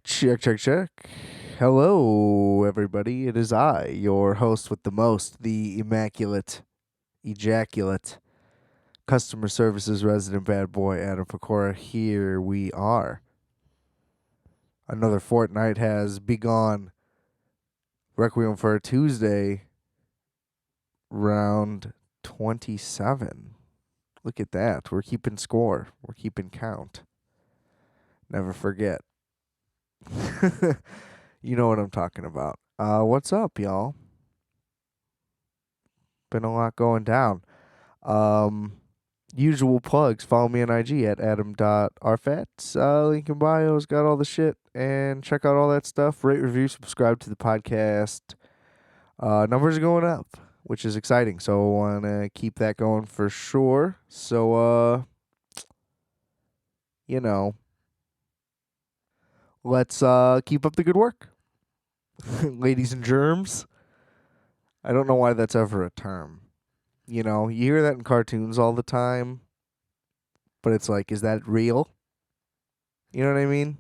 Check, check, check. Hello, everybody. It is I, your host with the most, the immaculate, ejaculate, customer services resident bad boy, Adam Pecora. Here we are. Another fortnight has begun. Requiem for a Tuesday, round 27. Look at that. We're keeping score, we're keeping count. Never forget. You know what I'm talking about. What's up, y'all? Been a lot going down. Um, Usual plugs. Follow me on IG at adam.rfat. Link in bio's got all the shit. And check out all that stuff. Rate, review, subscribe to the podcast. Numbers are going up, which is exciting. So I want to keep that going for sure. So, you know, let's keep up the good work. Ladies and germs. I don't know why that's ever a term. You know, you hear that in cartoons all the time, but it's like, is that real? You know what I mean?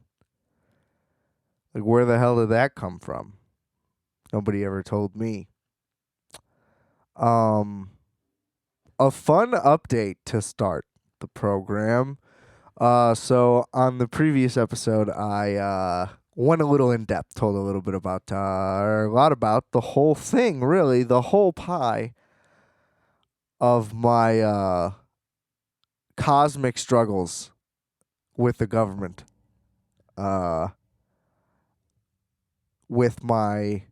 Like, where the hell did that come from? Nobody ever told me. Um, a fun update to start the program. So on the previous episode, I went a little in depth, told a little bit about, or a lot about the whole thing, really, the whole pie of my cosmic struggles with the government. With my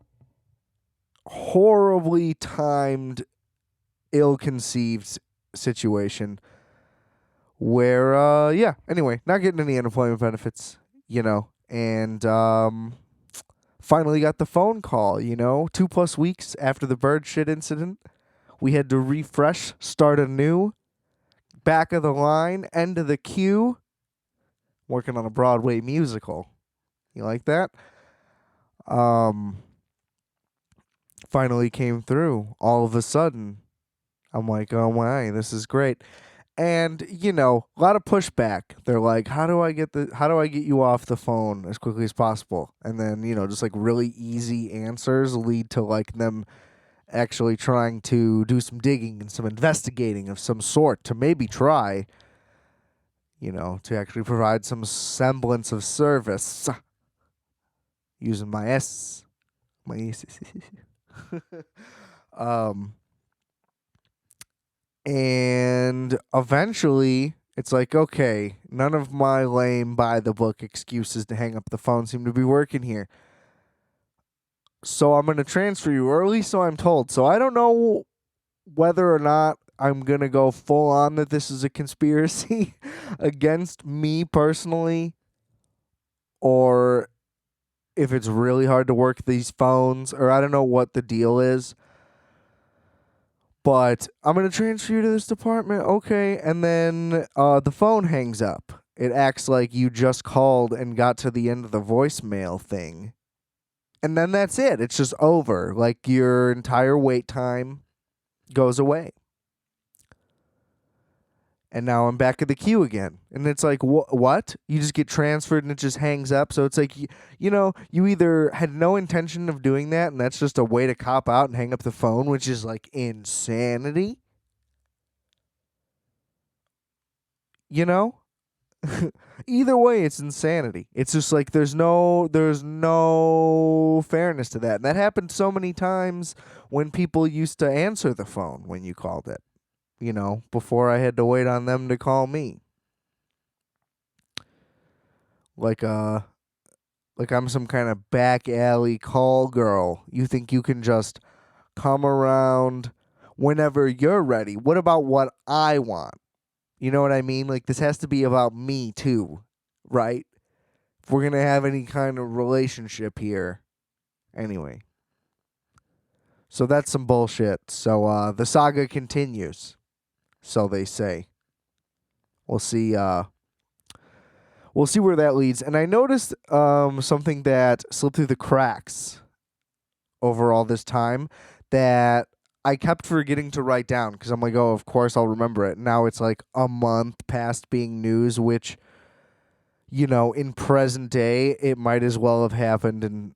horribly timed, ill-conceived situation where, anyway, not getting any unemployment benefits, and finally got the phone call, 2+ weeks after the bird shit incident. We had to refresh, start anew, back of the line, end of the queue, working on a Broadway musical. You like that? Finally came through. All of a sudden, I'm like, oh my, this is great. And, a lot of pushback. They're like, how do I get you off the phone as quickly as possible? And then, just like really easy answers lead to like them actually trying to do some digging and some investigating of some sort to maybe try, to actually provide some semblance of service using my S. My S. And eventually, it's like, okay, none of my lame by the book excuses to hang up the phone seem to be working here. So I'm going to transfer you, or at least so I'm told. So I don't know whether or not I'm going to go full on that this is a conspiracy against me personally, or if it's really hard to work these phones, or I don't know what the deal is. But I'm going to transfer you to this department. Okay. And then the phone hangs up. It acts like you just called and got to the end of the voicemail thing. And then that's it. It's just over. Like your entire wait time goes away. And now I'm back at the queue again. And it's like, what? You just get transferred and it just hangs up. So it's like, you either had no intention of doing that and that's just a way to cop out and hang up the phone, which is like insanity. Either way, it's insanity. It's just like there's no fairness to that. And that happened so many times when people used to answer the phone when you called it. Before I had to wait on them to call me. Like I'm some kind of back alley call girl. You think you can just come around whenever you're ready? What about what I want? You know what I mean? Like this has to be about me too, right? If we're going to have any kind of relationship here. Anyway. So that's some bullshit. So the saga continues. So they say. We'll see where that leads. And I noticed something that slipped through the cracks over all this time that I kept forgetting to write down because I'm like, oh, of course I'll remember it. Now it's like a month past being news, which, In present day, it might as well have happened in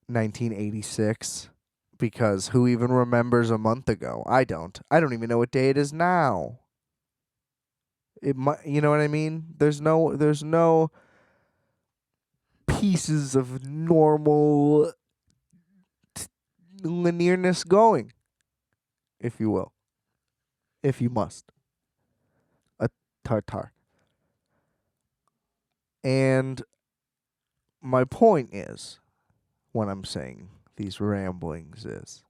1986 because who even remembers a month ago? I don't. I don't even know what day it is now. It might, you know what I mean? There's no pieces of normal linearness going, if you will, if you must. A tartar. And my point is, when I'm saying these ramblings, is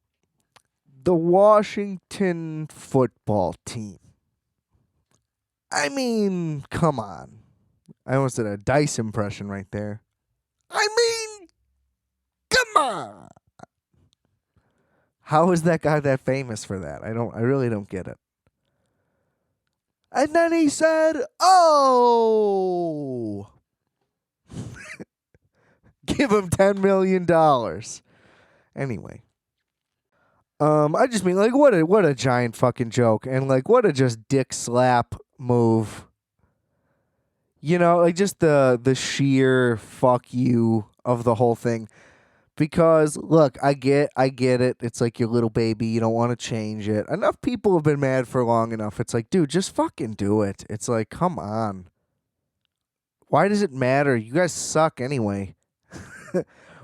the Washington football team. I mean, come on. I almost did a Dice impression right there. I mean, come on. How is that guy that famous for that? I really don't get it. And then he said, "Oh, give him $10 million." Anyway, I just mean like what a giant fucking joke, and like what a just dick slap move. Like just the sheer fuck you of the whole thing. Because look, I get it. It's like your little baby. You don't want to change it. Enough people have been mad for long enough. It's like, dude, just fucking do it. It's like, come on. Why does it matter? You guys suck anyway.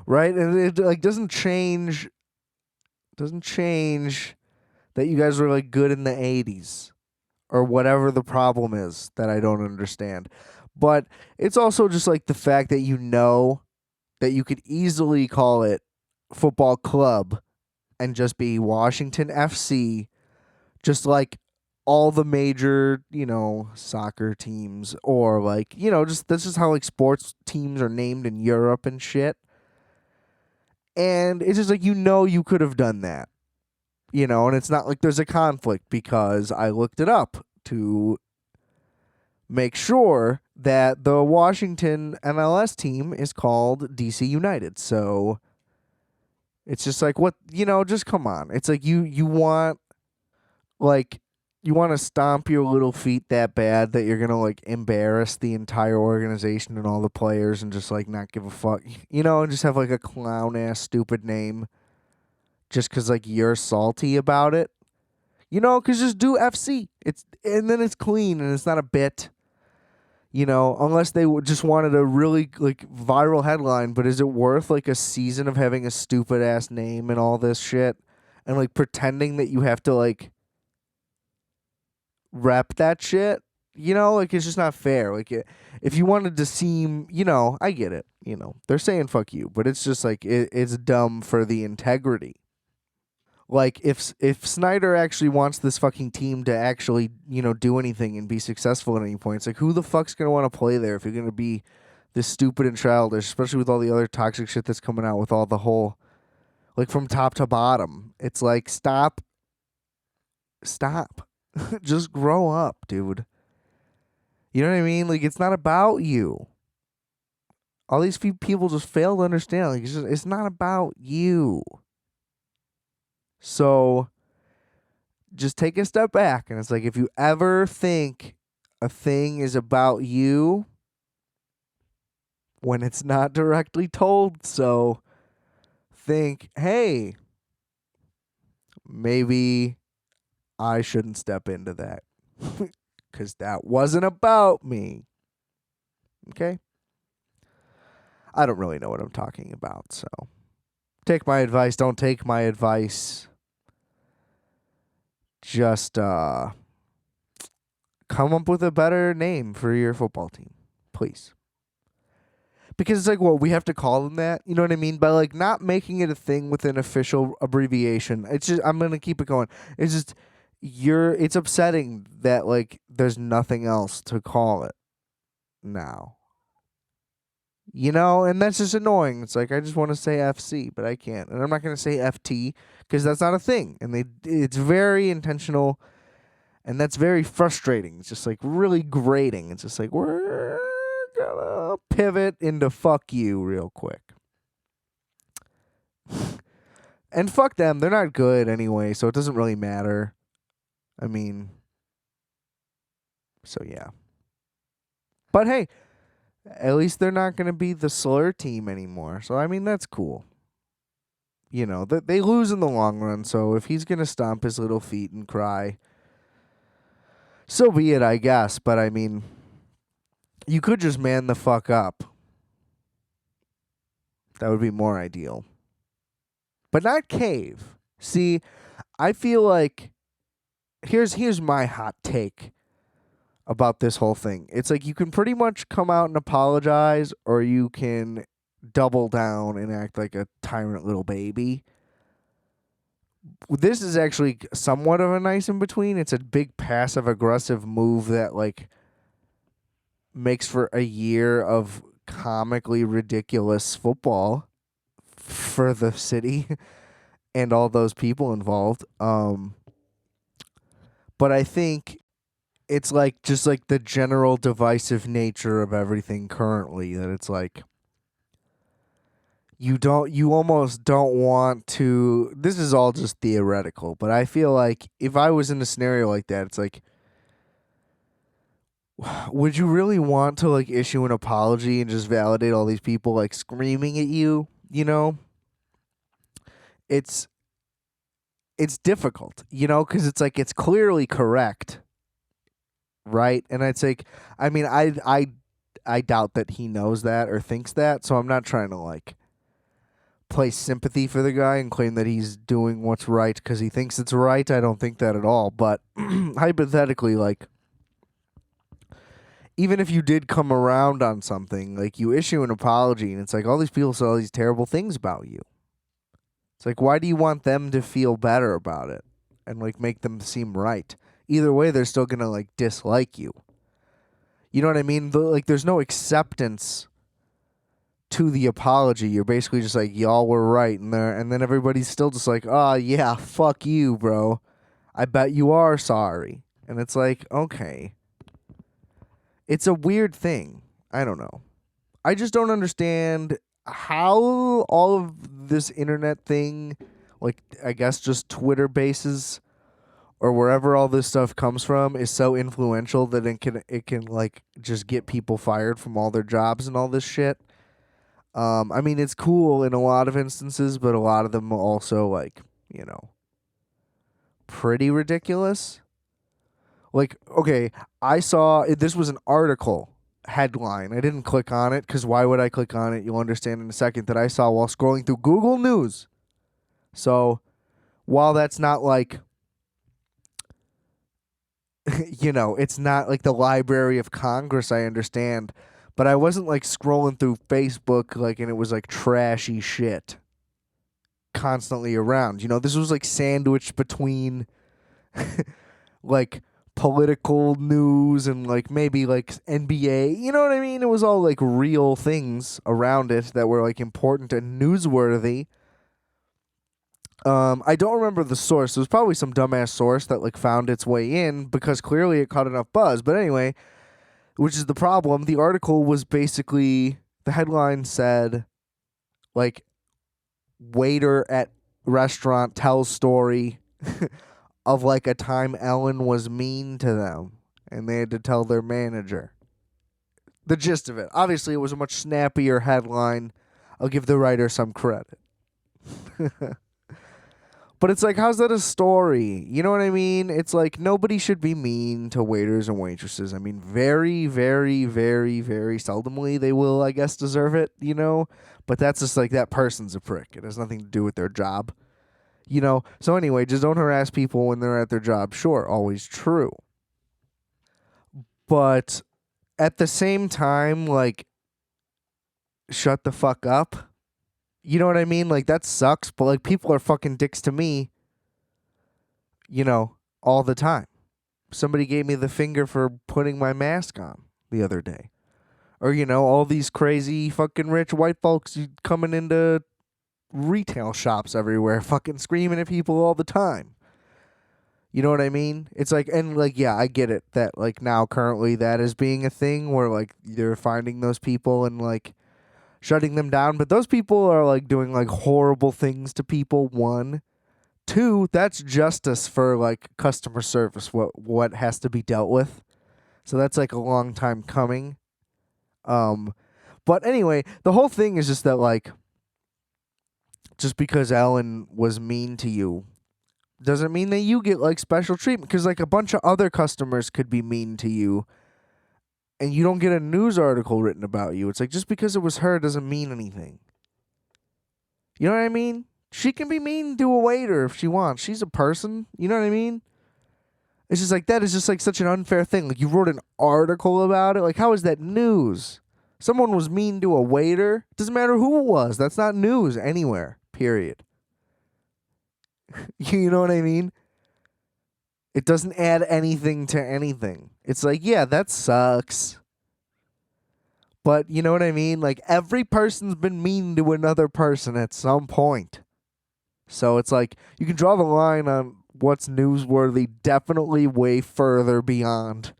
Right? And it like doesn't change that you guys were like good in the 80s or whatever the problem is that I don't understand. But it's also just like the fact that that you could easily call it football club and just be Washington FC, just like all the major, soccer teams, or like, just this is how like sports teams are named in Europe and shit. And it's just like, you could have done that, and it's not like there's a conflict because I looked it up to make sure that the Washington MLS team is called DC United. So it's just like, what, just come on. It's like like you want to stomp your little feet that bad that you're going to like embarrass the entire organization and all the players and just like not give a fuck, and just have like a clown ass stupid name just cuz like you're salty about it. Cuz just do FC. And then it's clean and it's not a bit. Unless they just wanted a really like viral headline, but is it worth like a season of having a stupid ass name and all this shit and like pretending that you have to like rep that shit? Like it's just not fair. Like if you wanted to seem, I get it. They're saying fuck you, but it's just like it's dumb for the integrity. Like if Snyder actually wants this fucking team to actually do anything and be successful at any point, it's like who the fuck's gonna want to play there if you're gonna be this stupid and childish, especially with all the other toxic shit that's coming out with all the whole like from top to bottom. It's like stop, just grow up, dude. You know what I mean? Like it's not about you. All these few people just fail to understand. Like it's not about you. So just take a step back and it's like if you ever think a thing is about you when it's not directly told so, think, hey, maybe I shouldn't step into that because that wasn't about me. Okay? I don't really know what I'm talking about, so take my advice, don't take my advice. Just come up with a better name for your football team, please. Because it's like, well, we have to call them that. You know what I mean? By like not making it a thing with an official abbreviation. It's just I'm gonna keep it going. It's just it's upsetting that like there's nothing else to call it now. And that's just annoying. It's like I just want to say FC, but I can't, and I'm not gonna say FT because that's not a thing, and it's very intentional, and that's very frustrating. It's just like really grating. It's just like we're gonna pivot into fuck you real quick. And fuck them, they're not good anyway, so it doesn't really matter. I mean, so yeah. But hey, At least they're not going to be the slur team anymore. So, I mean, that's cool. They lose in the long run. So, if he's going to stomp his little feet and cry, so be it, I guess. But, I mean, you could just man the fuck up. That would be more ideal. But not cave. See, I feel like here's my hot take about this whole thing. It's like you can pretty much come out and apologize, or you can double down and act like a tyrant little baby. This is actually somewhat of a nice in between. It's a big passive aggressive move that like makes for a year of comically ridiculous football for the city and all those people involved. But I think it's like just like the general divisive nature of everything currently, that it's like you almost don't want to. This is all just theoretical, but I feel like if I was in a scenario like that, it's like, would you really want to like issue an apology and just validate all these people like screaming at you? It's it's difficult, because it's like it's clearly correct, right? And it's like, I mean, I doubt that he knows that or thinks that, so I'm not trying to like play sympathy for the guy and claim that he's doing what's right because he thinks it's right. I don't think that at all. But hypothetically, like, even if you did come around on something, like you issue an apology and it's like all these people say all these terrible things about you. It's like, why do you want them to feel better about it and like make them seem right? Either way, they're still gonna like dislike you. You know what I mean? Like, there's no acceptance to the apology. You're basically just like, y'all were right, and then everybody's still just like, oh yeah, fuck you, bro. I bet you are sorry. And it's like, okay. It's a weird thing. I don't know. I just don't understand how all of this internet thing, like I guess just Twitter bases or wherever all this stuff comes from, is so influential that it can like just get people fired from all their jobs and all this shit. I mean, it's cool in a lot of instances, but a lot of them are also like, pretty ridiculous. Like, okay, I saw this was an article headline. I didn't click on it because why would I click on it? You'll understand in a second, that I saw while scrolling through Google News. So while that's not like, it's not like the Library of Congress, I understand, but I wasn't like scrolling through Facebook like, and it was like trashy shit constantly around. This was like sandwiched between like political news and like maybe like NBA. You know what I mean? It was all like real things around it that were like important and newsworthy. I don't remember the source. It was probably some dumbass source that like found its way in because clearly it caught enough buzz. But anyway, which is the problem. The article was basically, the headline said like, waiter at restaurant tells story of like a time Ellen was mean to them and they had to tell their manager. The gist of it. Obviously, it was a much snappier headline. I'll give the writer some credit. But it's like, how's that a story? You know what I mean? It's like, nobody should be mean to waiters and waitresses. I mean, very, very, very, very seldomly they will, I guess, deserve it, But that's just like, that person's a prick. It has nothing to do with their job. So anyway, just don't harass people when they're at their job. Sure, always true. But at the same time, like, shut the fuck up. You know what I mean? Like, that sucks, but like, people are fucking dicks to me, all the time. Somebody gave me the finger for putting my mask on the other day. Or, all these crazy fucking rich white folks coming into retail shops everywhere, fucking screaming at people all the time. You know what I mean? It's like, and like, yeah, I get it that like now currently that is being a thing where like they're finding those people and like shutting them down. But those people are like doing like horrible things to people. One, two, that's justice for like customer service. What has to be dealt with. So that's like a long time coming. Um, but anyway, the whole thing is just that, like, just because Ellen was mean to you doesn't mean that you get, like, special treatment. Because, like, a bunch of other customers could be mean to you and you don't get a news article written about you. It's like, just because it was her doesn't mean anything. You know what I mean? She can be mean to a waiter if she wants. She's a person. You know what I mean? It's just like, that is just like such an unfair thing. Like, you wrote an article about it. Like, how is that news? Someone was mean to a waiter. Doesn't matter who it was. That's not news anywhere. Period. You know what I mean? It doesn't add anything to anything. It's like, yeah, that sucks. But you know what I mean? Like, every person's been mean to another person at some point. So it's like, you can draw the line on what's newsworthy definitely way further beyond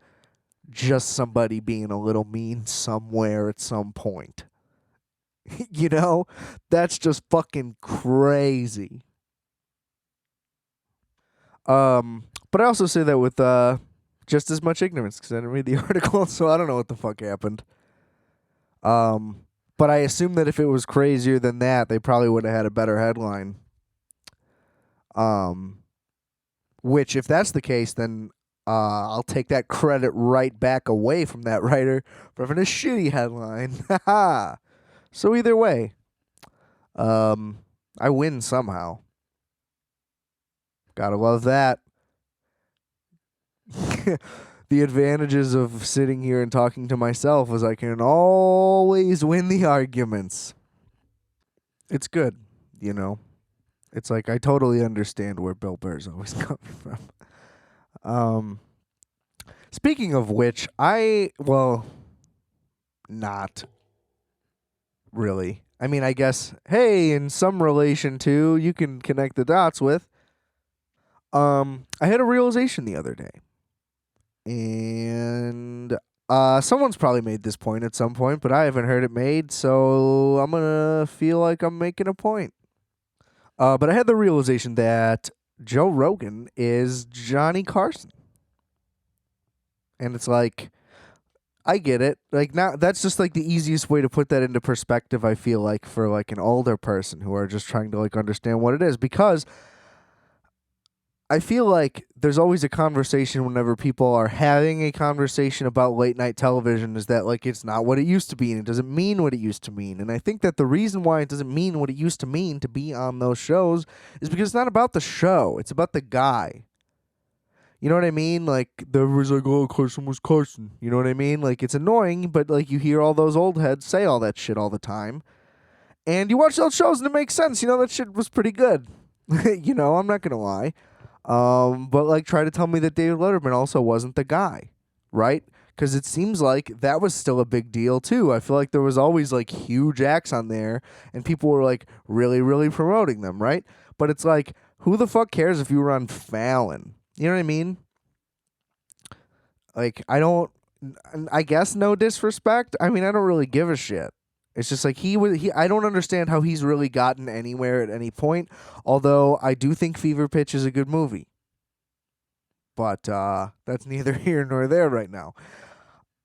just somebody being a little mean somewhere at some point. You know? That's just fucking crazy. But I also say that with just as much ignorance, because I didn't read the article, so I don't know what the fuck happened. But I assume that if it was crazier than that, they probably would have had a better headline. Which, if that's the case, then I'll take that credit right back away from that writer for having a shitty headline. So either way, I win somehow. Gotta love that. The advantages of sitting here and talking to myself is I can always win the arguments. It's good, you know. It's like, I totally understand where Bill Burr's always coming from. Speaking of which, not really. I mean, I guess, hey, in some relation to, you can connect the dots with. I had a realization the other day. And someone's probably made this point at some point, but I haven't heard it made, so I'm gonna feel like I'm making a point. But I had the realization that Joe Rogan is Johnny Carson. And it's like, I get it. Like, now, that's just like the easiest way to put that into perspective, I feel like, for like an older person who are just trying to like understand what it is. Because I feel like there's always a conversation whenever people are having a conversation about late night television, is that like, it's not what it used to be and it doesn't mean what it used to mean. And I think that the reason why it doesn't mean what it used to mean to be on those shows is because it's not about the show. It's about the guy. You know what I mean? Like, there was like, oh, Carson was Carson. You know what I mean? Like, it's annoying, but like, you hear all those old heads say all that shit all the time. And you watch those shows and it makes sense. You know, that shit was pretty good. You know, I'm not going to lie. But like, try to tell me that David Letterman also wasn't the guy, right? Because it seems like that was still a big deal too. I feel like there was always like huge acts on there and people were like really, really promoting them, right? But it's like, who the fuck cares if you were on Fallon? You know what I mean? Like, I guess no disrespect. I mean, I don't really give a shit. It's just like, I don't understand how he's really gotten anywhere at any point. Although I do think Fever Pitch is a good movie. But that's neither here nor there right now.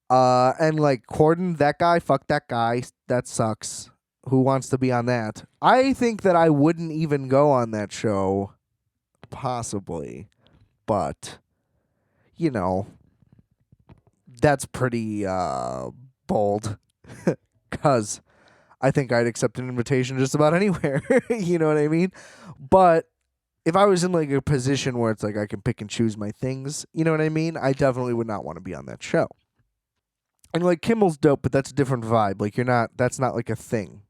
And like Corden, that guy, fuck that guy. That sucks. Who wants to be on that? I think that I wouldn't even go on that show. Possibly. But, you know, that's pretty bold. Because I think I'd accept an invitation just about anywhere. You know what I mean? But if I was in like a position where it's like I can pick and choose my things, you know what I mean? I definitely would not want to be on that show. And like, Kimmel's dope, but that's a different vibe. Like, that's not like a thing.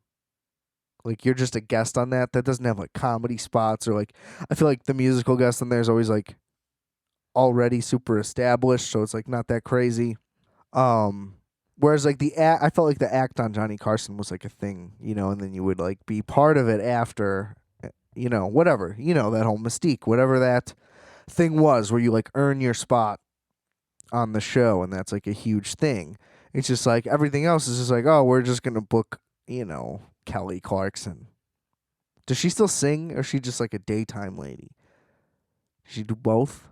Like, you're just a guest on that. That doesn't have like comedy spots, or like, I feel like the musical guest on there is always like already super established, so it's like not that crazy. Whereas like I felt like the act on Johnny Carson was like a thing, you know, and then you would like be part of it after, you know, whatever, you know, that whole mystique, whatever that thing was, where you like earn your spot on the show, and that's like a huge thing. It's just like everything else is just like, oh, we're just gonna book, you know, Kelly Clarkson. Does she still sing, or is she just like a daytime lady? Does she do both?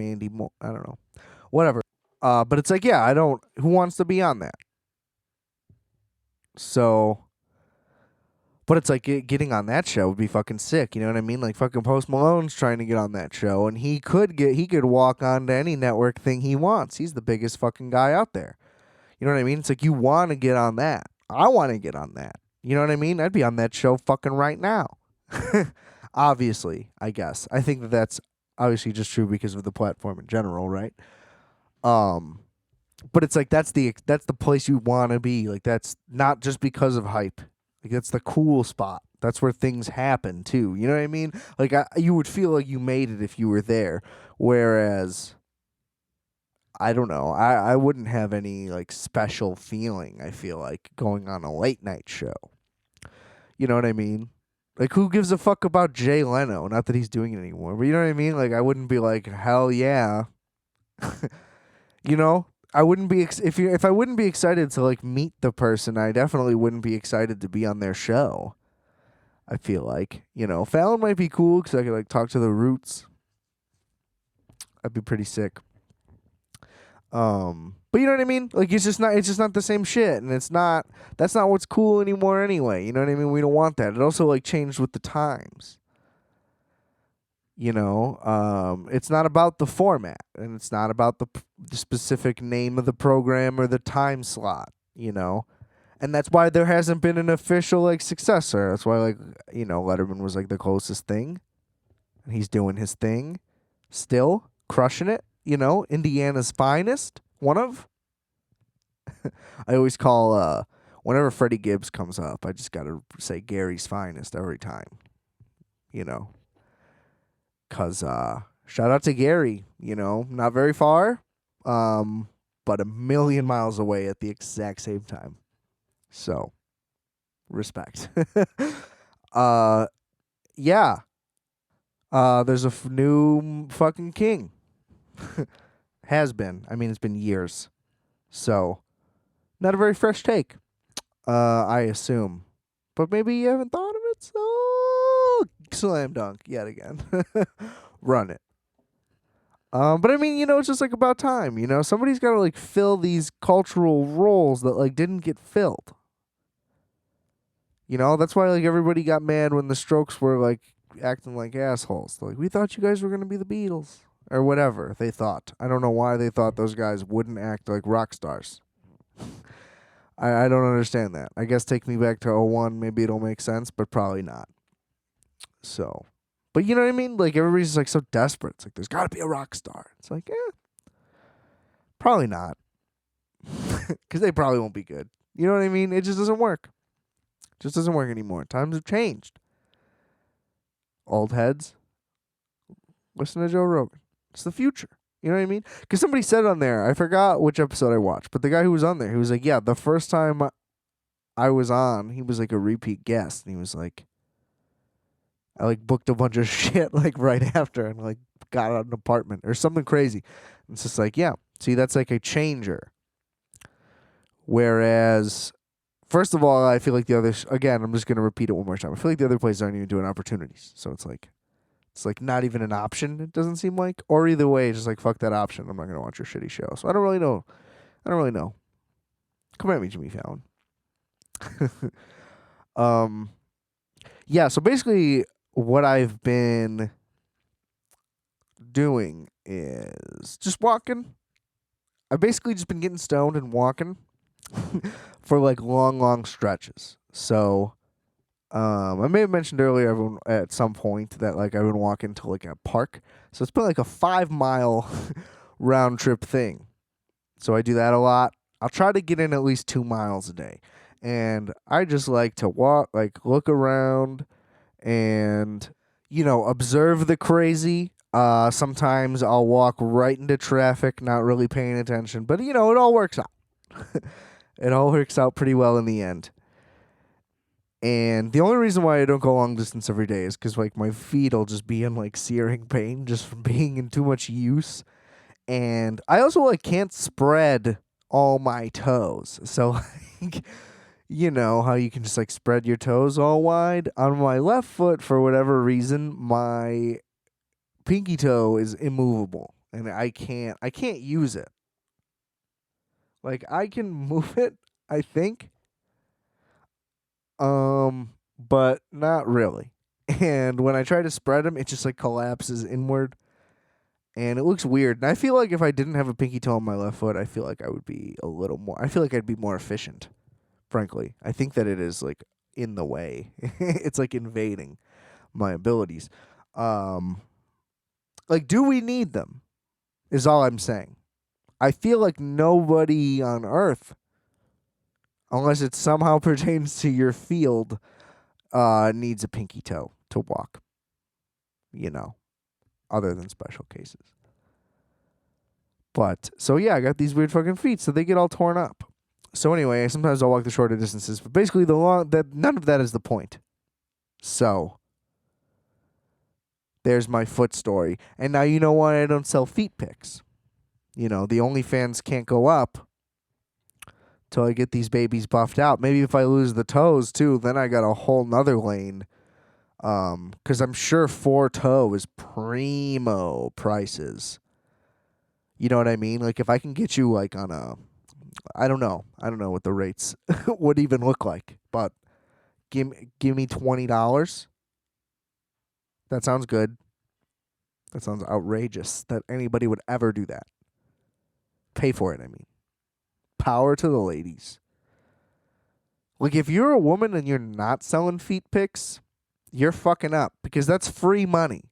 I don't know. Whatever. But it's like, yeah, I don't. Who wants to be on that? So, but it's like getting on that show would be fucking sick. You know what I mean? Like fucking Post Malone's trying to get on that show, and he could walk onto any network thing he wants. He's the biggest fucking guy out there. You know what I mean? It's like you want to get on that. I want to get on that. You know what I mean? I'd be on that show fucking right now. Obviously, I guess. I think that's obviously just true because of the platform in general, right? Um, but it's like that's the place you want to be. Like that's not just because of hype. Like that's the cool spot. That's where things happen too. You know what I mean? Like you would feel like you made it if you were there. Whereas I don't know. I wouldn't have any like special feeling, I feel like, going on a late night show. You know what I mean? Like who gives a fuck about Jay Leno? Not that he's doing it anymore, but you know what I mean? Like I wouldn't be like, hell yeah. You know? I wouldn't be if I wouldn't be excited to like meet the person, I definitely wouldn't be excited to be on their show. I feel like, Fallon might be cool cuz I could like talk to the Roots. I'd be pretty sick. But you know what I mean? Like it's just not the same shit, and that's not what's cool anymore anyway. You know what I mean? We don't want that. It also like changed with the times. It's not about the format, and it's not about the specific name of the program or the time slot. And that's why there hasn't been an official like successor. That's why Letterman was like the closest thing, and he's doing his thing, still crushing it. Indiana's finest, one of. I always call whenever Freddie Gibbs comes up, I just gotta say Gary's finest every time. You know, cause shout out to Gary. Not very far, but a million miles away at the exact same time. So, respect. uh, yeah. There's a new fucking king. Has been. I mean, it's been years. So, not a very fresh take, I assume. But maybe you haven't thought of it, so slam dunk yet again. Run it. But I mean, it's just like about time, Somebody's got to like fill these cultural roles that like didn't get filled. That's why like everybody got mad when the Strokes were like acting like assholes. They're like, we thought you guys were going to be the Beatles. Or whatever they thought. I don't know why they thought those guys wouldn't act like rock stars. I don't understand that. I guess take me back to '01. Maybe it'll make sense, but probably not. So, but you know what I mean? Like everybody's like so desperate. It's like there's got to be a rock star. It's like, probably not. Because they probably won't be good. You know what I mean? It just doesn't work. It just doesn't work anymore. Times have changed. Old heads, listen to Joe Rogan. It's the future. You know what I mean? Because somebody said on there, I forgot which episode I watched, but the guy who was on there, he was like, yeah, the first time I was on, he was like a repeat guest. And he was like, I like booked a bunch of shit like right after and like got an apartment or something crazy. And it's just like, yeah, see, that's like a changer. Whereas, first of all, I feel like the other, again, I'm just going to repeat it one more time. I feel like the other places aren't even doing opportunities. So it's like not even an option, it doesn't seem like. Or either way, just like, fuck that option. I'm not going to watch your shitty show. So I don't really know. Come at me, Jimmy Fallon. Yeah, so basically what I've been doing is just walking. I've basically just been getting stoned and walking for like long stretches. So I may have mentioned earlier at some point that like I've been walking to like a park. So it's been like a 5-mile round trip thing. So I do that a lot. I'll try to get in at least 2 miles a day. And I just like to walk, like look around and, observe the crazy. Sometimes I'll walk right into traffic, not really paying attention. But, it all works out. It all works out pretty well in the end. And the only reason why I don't go long distance every day is because like my feet will just be in like searing pain just from being in too much use. And I also like can't spread all my toes. So like, how you can just like spread your toes all wide. On my left foot, for whatever reason, my pinky toe is immovable. And I can't use it. Like I can move it, I think, but not really. And when I try to spread them, it just like collapses inward, and it looks weird. And I feel like if I didn't have a pinky toe on my left foot, I feel like I would be a little more. I feel like I'd be more efficient. Frankly, I think that it is like in the way. It's like invading my abilities. Um, like, do we need them? Is all I'm saying. I feel like nobody on Earth, unless it somehow pertains to your field, needs a pinky toe to walk. You know, other than special cases. But so yeah, I got these weird fucking feet, so they get all torn up. So anyway, sometimes I'll walk the shorter distances, but basically none of that is the point. So there's my foot story. And now you know why I don't sell feet pics. You know, the OnlyFans can't go up till I get these babies buffed out. Maybe if I lose the toes too, then I got a whole nother lane. Because I'm sure 4-toe is primo prices. You know what I mean? Like if I can get you like on a, I don't know what the rates would even look like, but give me $20. That sounds good. That sounds outrageous that anybody would ever do that. Pay for it, I mean. Power to the ladies. Like, if you're a woman and you're not selling feet pics, you're fucking up because that's free money.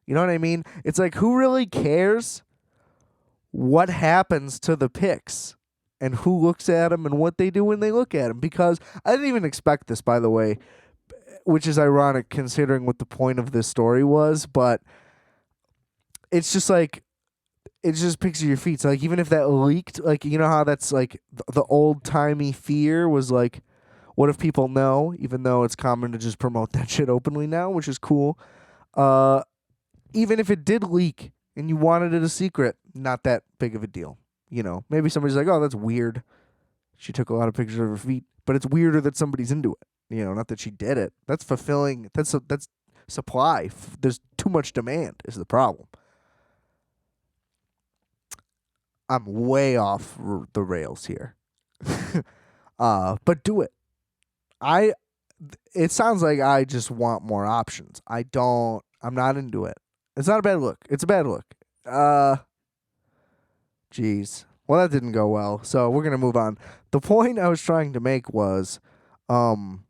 You know what I mean? It's like, who really cares what happens to the pics and who looks at them and what they do when they look at them? Because I didn't even expect this, by the way, which is ironic considering what the point of this story was, but it's just like, it's just picture your feet. So like even if that leaked, like you know how that's like the old timey fear was like, what if people know? Even though it's common to just promote that shit openly now, which is cool. Uh, even if it did leak and you wanted it a secret, not that big of a deal. You know, maybe somebody's like, oh, that's weird. She took a lot of pictures of her feet, but it's weirder that somebody's into it. You know, not that she did it. That's fulfilling. That's supply. There's too much demand is the problem. I'm way off the rails here. But do it. I. It sounds like I just want more options. I don't. I'm not into it. It's not a bad look. It's a bad look. Uh. Jeez. Well, that didn't go well. So we're gonna move on. The point I was trying to make was, um,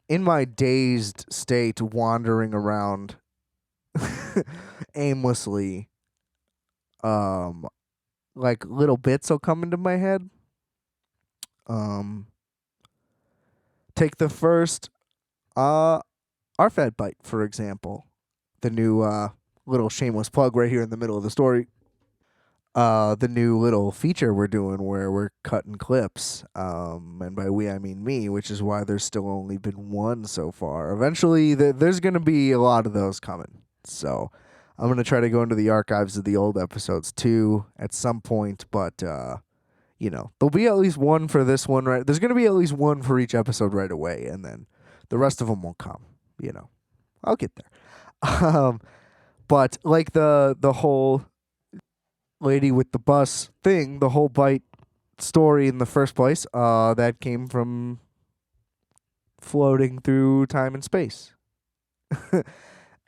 in my dazed state, wandering around aimlessly, um, like little bits will come into my head. Um, take the first RFAT bite, for example. The new little shameless plug right here in the middle of the story. The new little feature we're doing where we're cutting clips. And by we, I mean me, which is why there's still only been one so far. Eventually, there's going to be a lot of those coming. So I'm going to try to go into the archives of the old episodes too at some point, but you know, there'll be at least one for this one, right? There's going to be at least one for each episode right away, and then the rest of them won't come. You know, I'll get there. But like the whole lady with the bus thing, the whole bite story in the first place, that came from floating through time and space,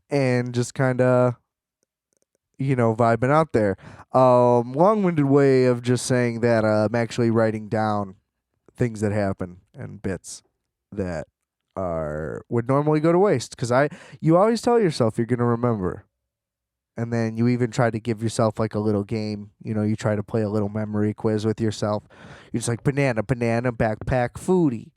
and just kind of vibing out there. Long-winded way of just saying that I'm actually writing down things that happen and bits that are would normally go to waste because you always tell yourself you're gonna remember, and then you even try to give yourself like a little game. You know, you try to play a little memory quiz with yourself. You're just like banana, backpack foodie.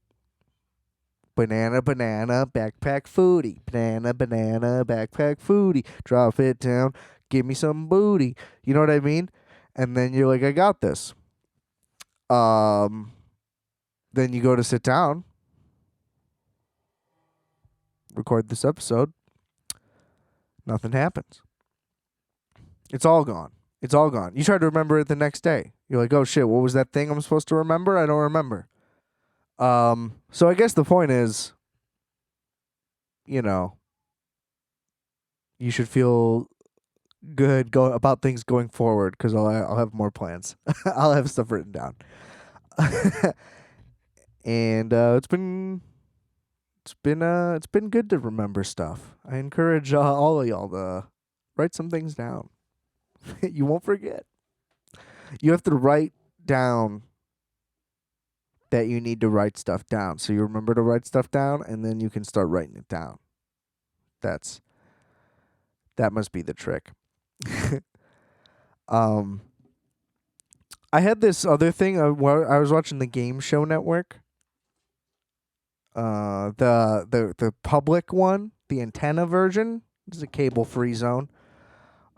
Banana, backpack foodie. Banana, backpack foodie. Drop it down. Give me some booty. You know what I mean? And then you're like, I got this. Then you go to sit down, record this episode. Nothing happens. It's all gone. It's all gone. You try to remember it the next day. You're like, oh shit, what was that thing I'm supposed to remember? I don't remember. So I guess the point is, you know, you should feel Good. Go about things going forward because I'll have more plans. I'll have stuff written down. And it's been good to remember stuff. I encourage all of y'all to write some things down. You won't forget. You have to write down that you need to write stuff down. So you remember to write stuff down and then you can start writing it down. That must be the trick. um I had this other thing I was watching the Game Show Network. The public one, the antenna version. This is a cable free zone.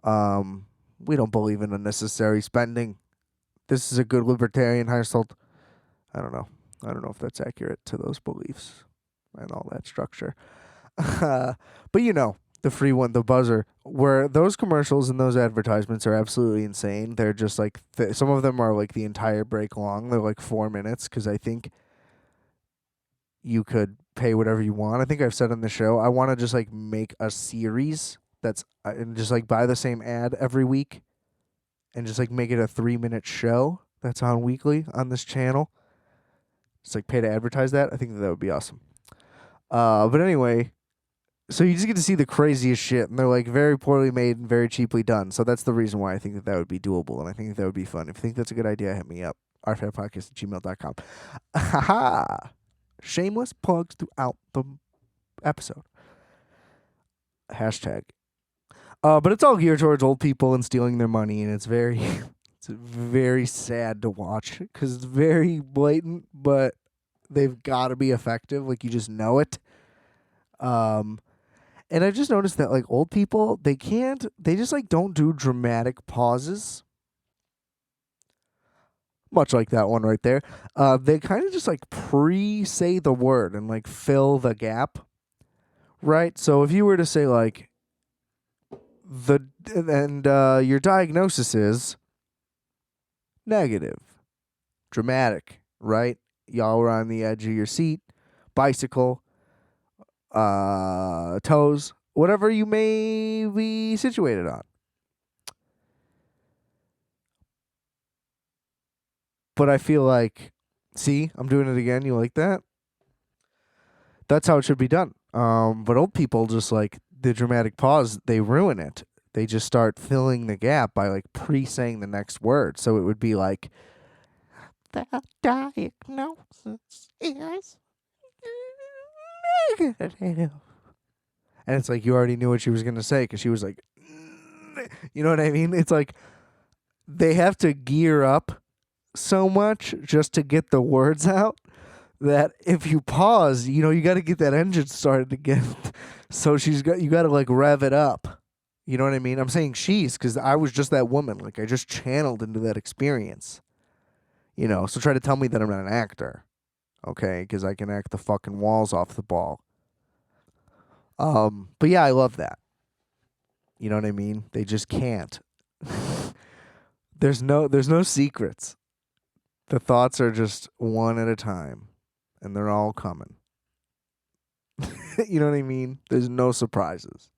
We don't believe in unnecessary spending. This is a good libertarian household. I don't know. I don't know if that's accurate to those beliefs and all that structure. But the free one, the buzzer, where those commercials and those advertisements are absolutely insane. They're just like, some of them are like the entire break long. They're like 4 minutes because I think you could pay whatever you want. I think I've said on the show, I want to just like make a series that's and just like buy the same ad every week and just like make it a 3-minute show that's on weekly on this channel. Just like pay to advertise that. I think that would be awesome. But anyway, so you just get to see the craziest shit, and they're like very poorly made and very cheaply done. So that's the reason why I think that would be doable, and I think that would be fun. If you think that's a good idea, hit me up. rfatpodcast@gmail.com. Ha! Shameless plugs throughout the episode. Hashtag. But it's all geared towards old people and stealing their money, and it's very sad to watch because it's very blatant, but they've got to be effective. Like, you just know it. And I've just noticed that, like, old people, they just, like, don't do dramatic pauses. Much like that one right there. They kind of just, like, pre-say the word and, like, fill the gap. Right? So if you were to say, like, your diagnosis is negative, dramatic, right? Y'all were on the edge of your seat, bicycle, toes, whatever you may be situated on. But I feel like, see, I'm doing it again. You like that? That's how it should be done. But old people just like the dramatic pause, they ruin it. They just start filling the gap by like pre-saying the next word. So it would be like, the diagnosis is negative. And it's like you already knew what she was going to say because she was like, you know what I mean? It's like they have to gear up so much just to get the words out that if you pause, you got to get that engine started again. So you got to like rev it up. You know what I mean? I'm saying she's because I was just that woman. Like, I just channeled into that experience. So try to tell me that I'm not an actor. Okay? Because I can act the fucking walls off the ball. But yeah, I love that. You know what I mean? They just can't. There's no secrets. The thoughts are just one at a time, and they're all coming. You know what I mean? There's no surprises.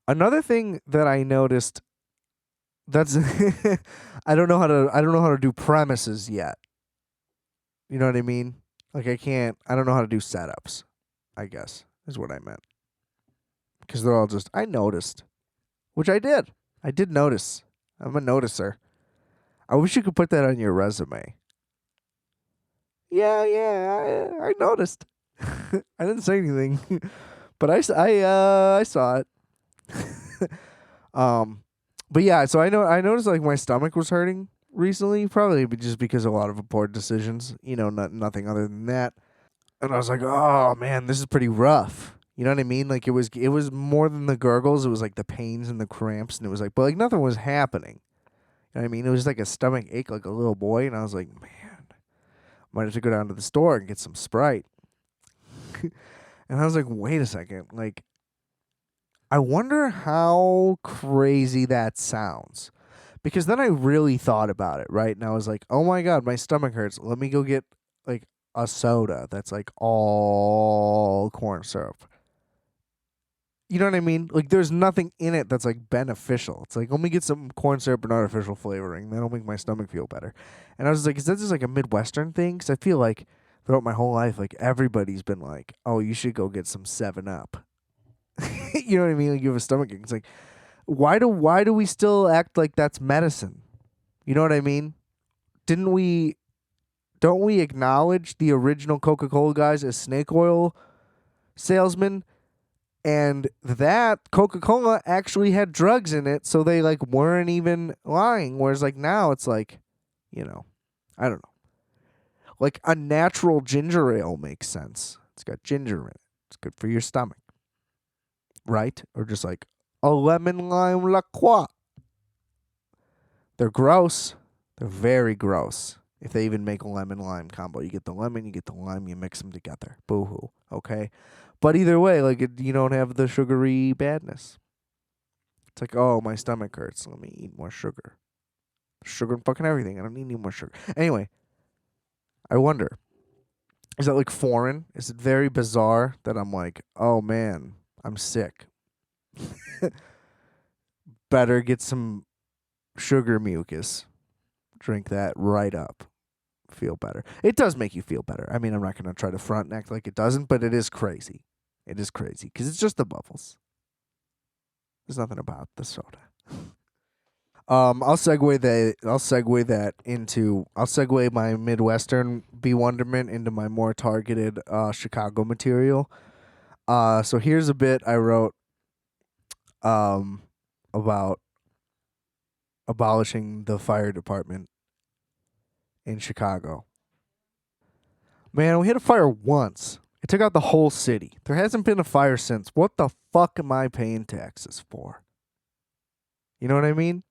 Another thing that I noticed that's I don't know how to do premises yet. You know what I mean? Like, I don't know how to do setups, I guess, is what I meant. Because they're all just, I noticed. Which I did. I did notice. I'm a noticer. I wish you could put that on your resume. Yeah, I noticed. I didn't say anything, but I saw it. But yeah, so I noticed like my stomach was hurting recently, probably just because of a lot of important decisions. Nothing other than that. And I was like, oh man, this is pretty rough. You know what I mean? Like, it was more than the gurgles. It was like the pains and the cramps, and it was like, but like nothing was happening. You know what I mean? It was just like a stomach ache, like a little boy, and I was like, man, might have to go down to the store and get some Sprite. And I was like, wait a second, like, I wonder how crazy that sounds. Because then I really thought about it, right? And I was like, oh my God, my stomach hurts. Let me go get like a soda that's like all corn syrup. You know what I mean? Like, there's nothing in it that's like beneficial. It's like, let me get some corn syrup and artificial flavoring. That'll make my stomach feel better. And I was like, is that just like a Midwestern thing? Because I feel like throughout my whole life, like everybody's been like, oh, you should go get some 7-Up. You know what I mean? Like, you have a stomach ache. It's like, why do we still act like that's medicine? You know what I mean? Didn't we? Don't we acknowledge the original Coca-Cola guys as snake oil salesmen? And that Coca-Cola actually had drugs in it, so they like weren't even lying. Whereas like now it's like, you know, I don't know. Like a natural ginger ale makes sense. It's got ginger in it. It's good for your stomach, right? Or just like a lemon lime La Croix. They're gross. They're very gross. If they even make a lemon lime combo, you get the lemon, you get the lime, you mix them together. Boo hoo. Okay. But either way, like you don't have the sugary badness. It's like, oh, my stomach hurts. Let me eat more sugar. Sugar and fucking everything. I don't need any more sugar. Anyway, I wonder, is that like foreign? Is it very bizarre that I'm like, oh man, I'm sick. Better get some sugar mucus. Drink that right up. Feel better. It does make you feel better. I mean, I'm not going to try to front and act like it doesn't, but it is crazy. It is crazy because it's just the bubbles. There's nothing about the soda. I'll segue my Midwestern bewilderment into my more targeted Chicago material. So here's a bit I wrote um about abolishing the fire department in Chicago. Man, we had a fire once. It took out the whole city. There hasn't been a fire since. What the fuck am I paying taxes for? You know what I mean?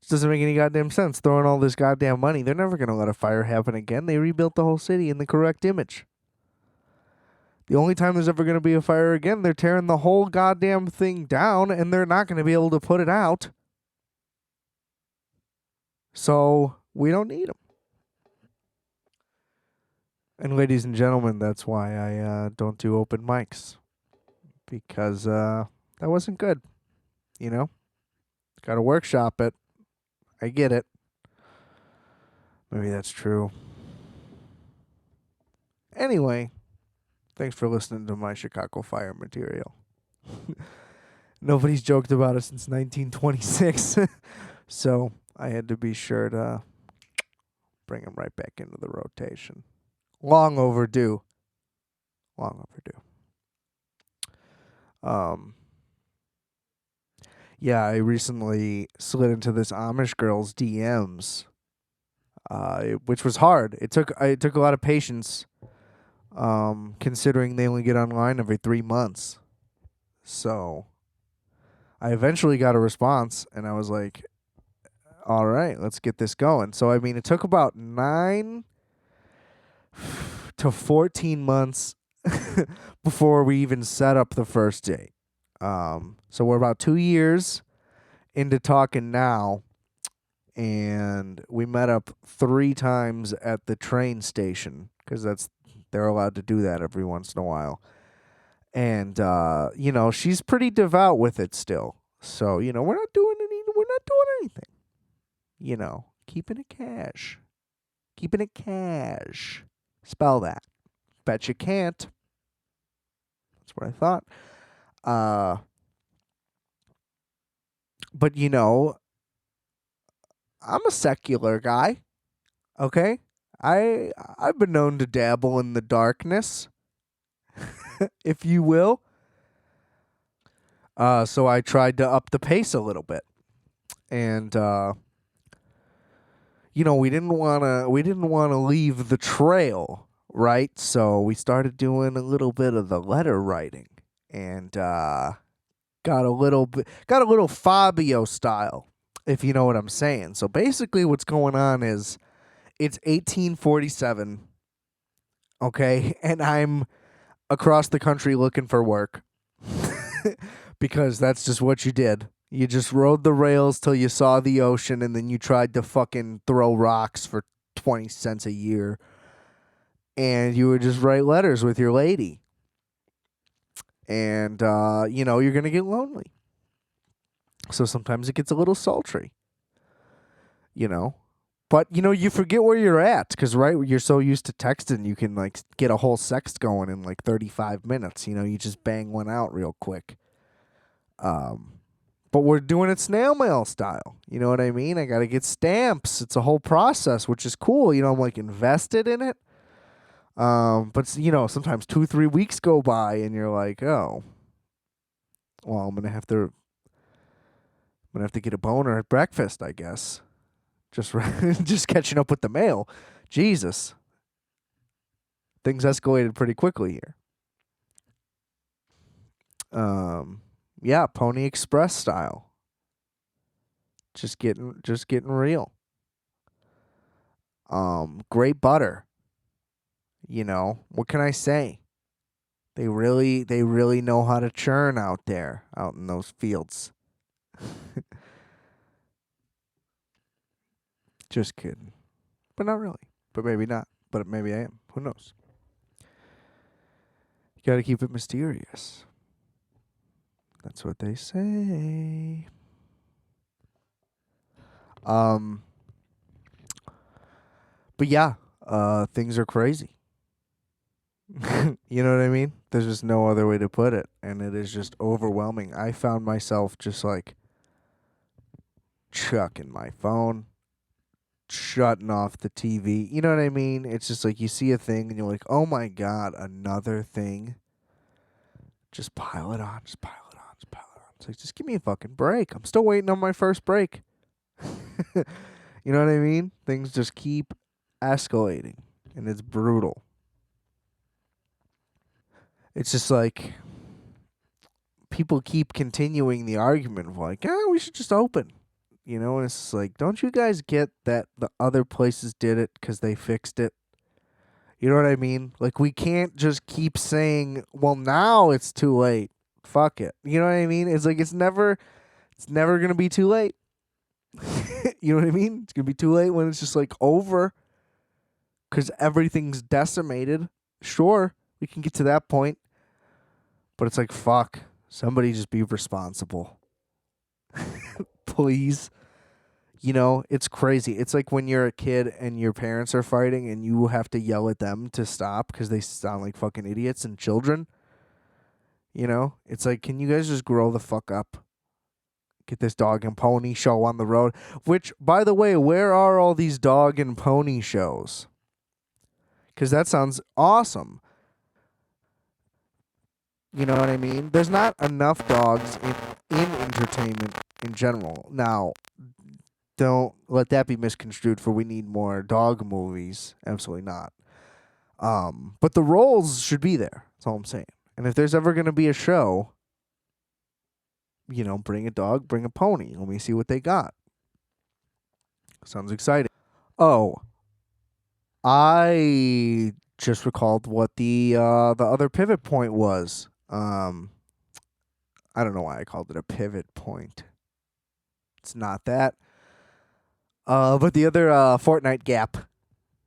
It doesn't make any goddamn sense throwing all this goddamn money. They're never going to let a fire happen again. They rebuilt the whole city in the correct image. The only time there's ever going to be a fire again, they're tearing the whole goddamn thing down and they're not going to be able to put it out. So we don't need them. And ladies and gentlemen, that's why I don't do open mics. Because that wasn't good. You know? Got to workshop it. I get it. Maybe that's true. Anyway, thanks for listening to my Chicago Fire material. Nobody's joked about it since 1926. So I had to be sure to bring him right back into the rotation. Long overdue. Long overdue. Yeah, I recently slid into this Amish girl's DMs, which was hard. It took a lot of patience, considering they only get online every 3 months. So I eventually got a response, and I was like, all right, let's get this going. So, I mean, it took about 9 to 14 months before we even set up the first date. So we're about 2 years into talking now, and we met up 3 times at the train station because they're allowed to do that every once in a while. And you know, she's pretty devout with it still. So, you know, we're not doing anything. You know, keeping it cash. Keeping it cash. Spell that. Bet you can't. That's what I thought. But you know, I'm a secular guy. Okay? I've been known to dabble in the darkness, if you will. So I tried to up the pace a little bit. And you know, we didn't want to leave the trail, right? So we started doing a little bit of the letter writing and got a little Fabio style, if you know what I'm saying. So basically what's going on is it's 1847, okay? And I'm across the country looking for work. Because that's just what you did. You just rode the rails till you saw the ocean, and then you tried to fucking throw rocks for 20 cents a year. And you would just write letters with your lady. And, you're going to get lonely. So sometimes it gets a little sultry, you know. But, you forget where you're at because, right, you're so used to texting, you can, like, get a whole sext going in, like, 35 minutes. You just bang one out real quick. But we're doing it snail mail style. You know what I mean? I got to get stamps. It's a whole process, which is cool. I'm, like, invested in it. But, sometimes 2-3 weeks go by and you're like, oh, well, I'm going to have to get a boner at breakfast, I guess. Just catching up with the mail. Jesus. Things escalated pretty quickly here. Yeah, Pony Express style. Just getting real. Great butter. What can I say? They really know how to churn out there, out in those fields. Just kidding. But not really. But maybe not. But maybe I am. Who knows? You gotta keep it mysterious. That's what they say. But yeah, things are crazy. You know what I mean? There's just no other way to put it. And it is just overwhelming. I found myself just like chucking my phone, shutting off the TV. You know what I mean? It's just like you see a thing and you're like, oh my God, another thing. Just pile it on, just pile it on, just pile it on. It's like, just give me a fucking break. I'm still waiting on my first break. You know what I mean? Things just keep escalating and it's brutal. It's just like people keep continuing the argument of like, we should just open. And it's just like, don't you guys get that the other places did it because they fixed it? You know what I mean? Like, we can't just keep saying, well, now it's too late. Fuck it. You know what I mean? It's like, it's never going to be too late. You know what I mean? It's going to be too late when it's just like over because everything's decimated. Sure, we can get to that point. But it's like, fuck, somebody just be responsible. Please. It's crazy. It's like when you're a kid and your parents are fighting and you have to yell at them to stop because they sound like fucking idiots and children. It's like, can you guys just grow the fuck up? Get this dog and pony show on the road. Which, by the way, where are all these dog and pony shows? Because that sounds awesome. You know what I mean? There's not enough dogs in entertainment in general. Now, don't let that be misconstrued for we need more dog movies. Absolutely not. But the roles should be there. That's all I'm saying. And if there's ever going to be a show, bring a dog, bring a pony. Let me see what they got. Sounds exciting. Oh, I just recalled what the other pivot point was. I don't know why I called it a pivot point. It's not that. But the other Fortnite gap.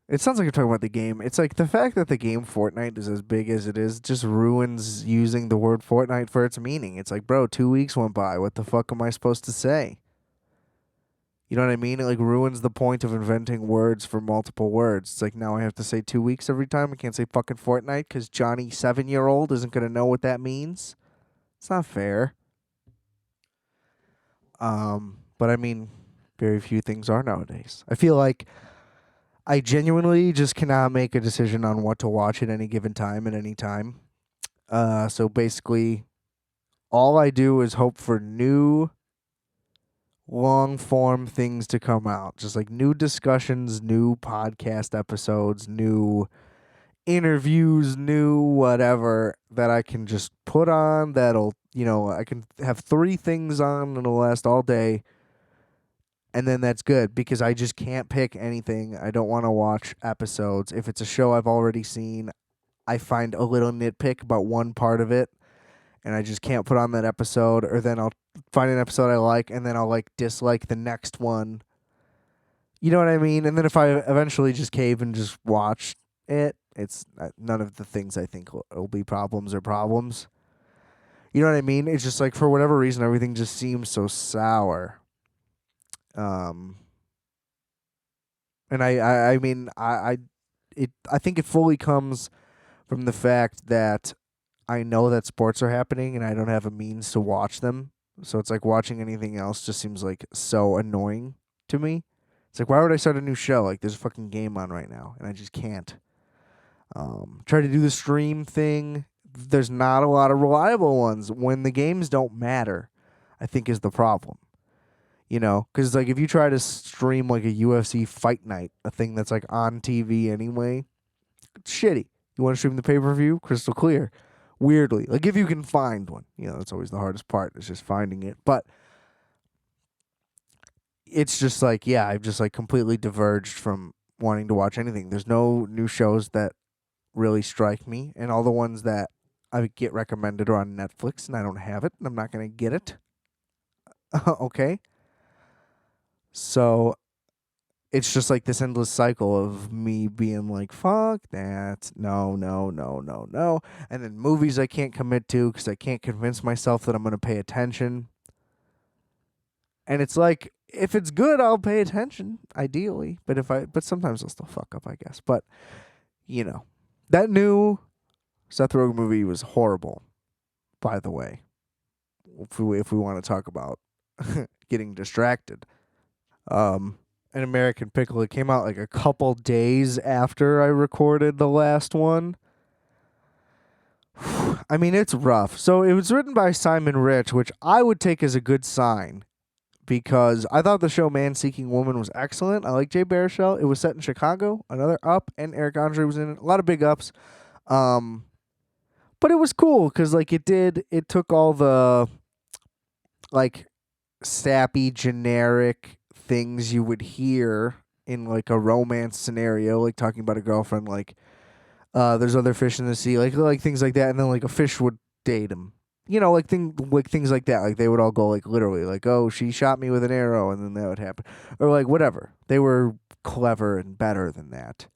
It sounds like you're talking about the game. It's like the fact that the game Fortnite is as big as it is just ruins using the word Fortnite for its meaning. It's like, bro, 2 weeks went by. What the fuck am I supposed to say? You know what I mean? It like ruins the point of inventing words for multiple words. It's like now I have to say 2 weeks every time. I can't say fucking Fortnite because Johnny 7-year-old isn't going to know what that means. It's not fair. But I mean, very few things are nowadays. I feel like I genuinely just cannot make a decision on what to watch at any given time at any time. So basically, all I do is hope for new long form things to come out. Just like new discussions, new podcast episodes, new interviews, new whatever that I can just put on that'll, I can have 3 things on and it'll last all day. And then that's good because I just can't pick anything. I don't want to watch episodes. If it's a show I've already seen, I find a little nitpick about one part of it and I just can't put on that episode, or then I'll find an episode I like and then I'll like dislike the next one. You know what I mean? And then if I eventually just cave and just watch it, it's none of the things I think will be problems or problems. You know what I mean? It's just like for whatever reason everything just seems so sour. Um and I mean I think it fully comes from the fact that I know that sports are happening and I don't have a means to watch them. So it's like watching anything else just seems like so annoying to me. It's like why would I start a new show? Like there's a fucking game on right now and I just can't. Try to do the stream thing. There's not a lot of reliable ones when the games don't matter. I think is the problem. You know, because like if you try to stream like a UFC fight night, a thing that's like on TV anyway, it's shitty. You want to stream the pay per view? Crystal clear. Weirdly, like if you can find one, you know, that's always the hardest part. Is just finding it. But it's just like, yeah, I've just like completely diverged from wanting to watch anything. There's no new shows that really strike me, and all the ones that I get recommended are on Netflix, and I don't have it, and I'm not gonna get it. Okay, so it's just like this endless cycle of me being like, "Fuck that, no, no, no, no, no," and then movies I can't commit to because I can't convince myself that I'm gonna pay attention. And it's like, if it's good, I'll pay attention, ideally. But sometimes I'll still fuck up, I guess. But you know, that new Seth Rogen movie was horrible. By the way, if we want to talk about getting distracted, um, an American Pickle. It came out like a couple days after I recorded the last one. I mean, it's rough. So it was written by Simon Rich, which I would take as a good sign because I thought the show Man Seeking Woman was excellent. I like Jay Baruchel. It was set in Chicago, another up, and Eric Andre was in it. A lot of big ups. Um, but it was cool because like it took all the like sappy generic things you would hear in like a romance scenario, like talking about a girlfriend, like there's other fish in the sea, like things like that, and then like a fish would date him. You know, like things like that. Like they would all go like literally, like, oh, she shot me with an arrow, and then that would happen, or like whatever. They were clever and better than that.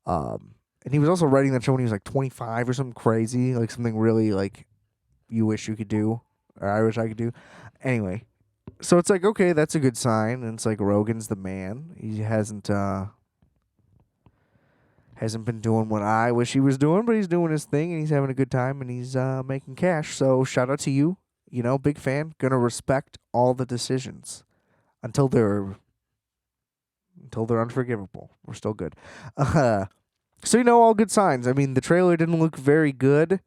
And he was also writing that show when he was like 25 or something crazy, like something really like you wish you could do, or I wish I could do. Anyway, so it's like, okay, that's a good sign. And it's like Rogan's the man. He hasn't been doing what I wish he was doing, but he's doing his thing and he's having a good time and he's making cash. So shout out to you. You know, big fan. Gonna respect all the decisions until they're unforgivable. We're still good. So you know, all good signs. I mean, the trailer didn't look very good,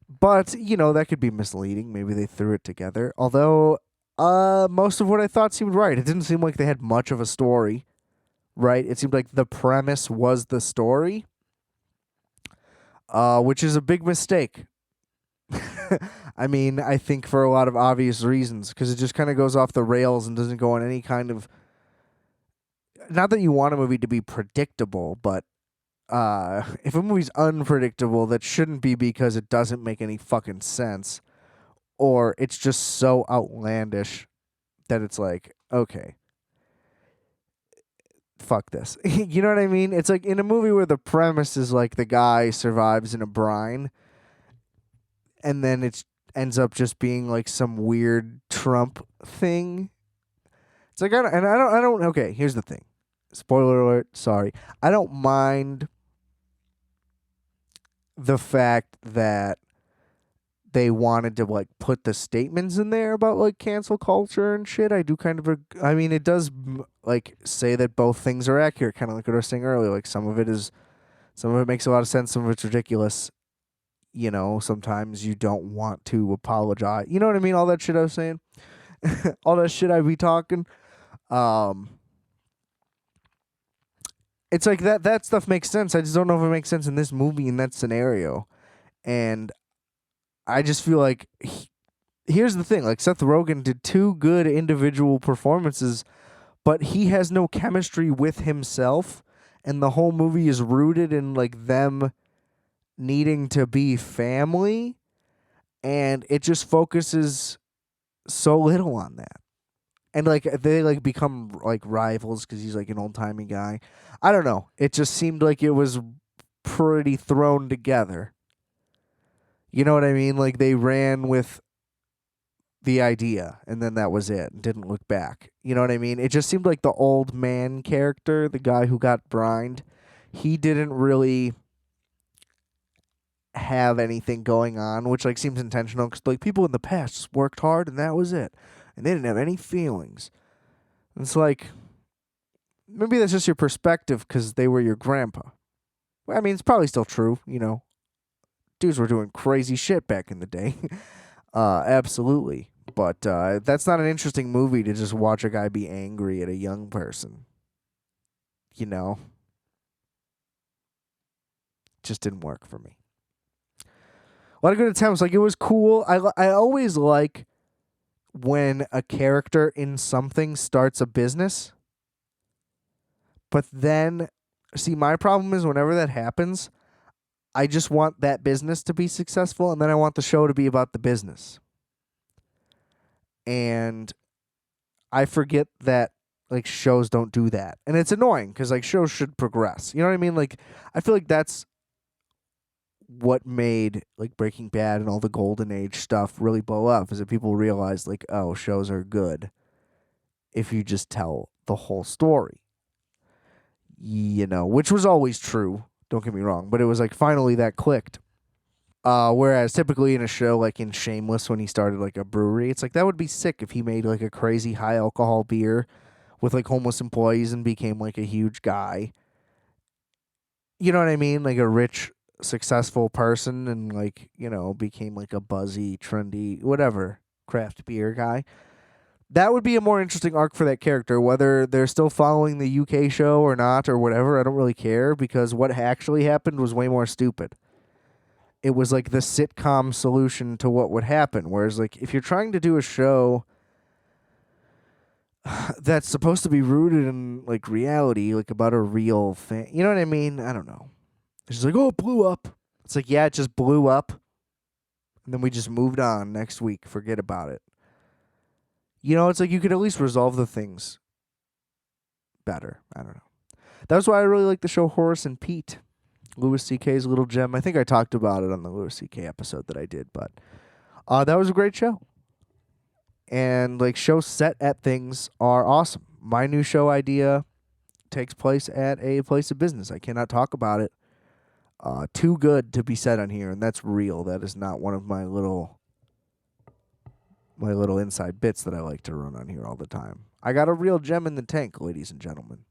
but you know that could be misleading. Maybe they threw it together. Although, most of what I thought seemed right. It didn't seem like they had much of a story. Right? It seemed like the premise was the story, which is a big mistake. I mean, I think for a lot of obvious reasons, because it just kind of goes off the rails and doesn't go on any kind of. Not that you want a movie to be predictable, but if a movie's unpredictable, that shouldn't be because it doesn't make any fucking sense, or it's just so outlandish that it's like, okay, fuck this. You know what I mean? It's like in a movie where the premise is like the guy survives in a brine and then it ends up just being like some weird Trump thing. It's like I don't okay, here's the thing. Spoiler alert, sorry. I don't mind the fact that they wanted to like put the statements in there about like cancel culture and shit. I do kind of I mean it does like say that both things are accurate, kind of like what I was saying earlier. Like some of it makes a lot of sense, some of it's ridiculous. You know, sometimes you don't want to apologize. You know what I mean? All that shit I was saying. All that shit I be talking. Um it's like that stuff makes sense. I just don't know if it makes sense in this movie in that scenario. And I just feel like here's the thing, like Seth Rogen did two good individual performances, but he has no chemistry with himself, and the whole movie is rooted in like them needing to be family, and it just focuses so little on that. And like they like become like rivals because he's like an old timey guy. I don't know. It just seemed like it was pretty thrown together. You know what I mean? Like they ran with the idea and then that was it and didn't look back. You know what I mean? It just seemed like the old man character, the guy who got brined, he didn't really have anything going on, which like seems intentional because like people in the past just worked hard and that was it, and they didn't have any feelings. And it's like maybe that's just your perspective because they were your grandpa. Well, I mean, it's probably still true. You know, dudes were doing crazy shit back in the day. Absolutely. But that's not an interesting movie to just watch a guy be angry at a young person. You know, just didn't work for me. A lot of good attempts. Like it was cool. I always like when a character in something starts a business, but then see my problem is whenever that happens, I just want that business to be successful and then I want the show to be about the business. And I forget that like shows don't do that. And it's annoying cuz like shows should progress. You know what I mean? Like I feel like that's what made like Breaking Bad and all the golden age stuff really blow up is that people realized like oh, shows are good if you just tell the whole story. You know, which was always true. Don't get me wrong, but it was like finally that clicked. Whereas typically in a show like in Shameless when he started like a brewery, it's like that would be sick if he made like a crazy high alcohol beer with like homeless employees and became like a huge guy. You know what I mean? Like a rich, successful person and like, you know, became like a buzzy, trendy, whatever, craft beer guy. That would be a more interesting arc for that character, whether they're still following the UK show or not or whatever. I don't really care because what actually happened was way more stupid. It was like the sitcom solution to what would happen. Whereas, like, if you're trying to do a show that's supposed to be rooted in like reality, like about a real thing, you know what I mean? I don't know. It's just like, oh, it blew up. It's like, yeah, it just blew up. And then we just moved on next week. Forget about it. You know, it's like you could at least resolve the things better. I don't know. That's why I really like the show Horace and Pete. Louis C.K.'s little gem. I think I talked about it on the Louis C.K. episode that I did, but that was a great show. And like shows set at things are awesome. My new show idea takes place at a place of business. I cannot talk about it. Too good to be said on here, and that's real. That is not one of my little inside bits that I like to run on here all the time. I got a real gem in the tank, ladies and gentlemen.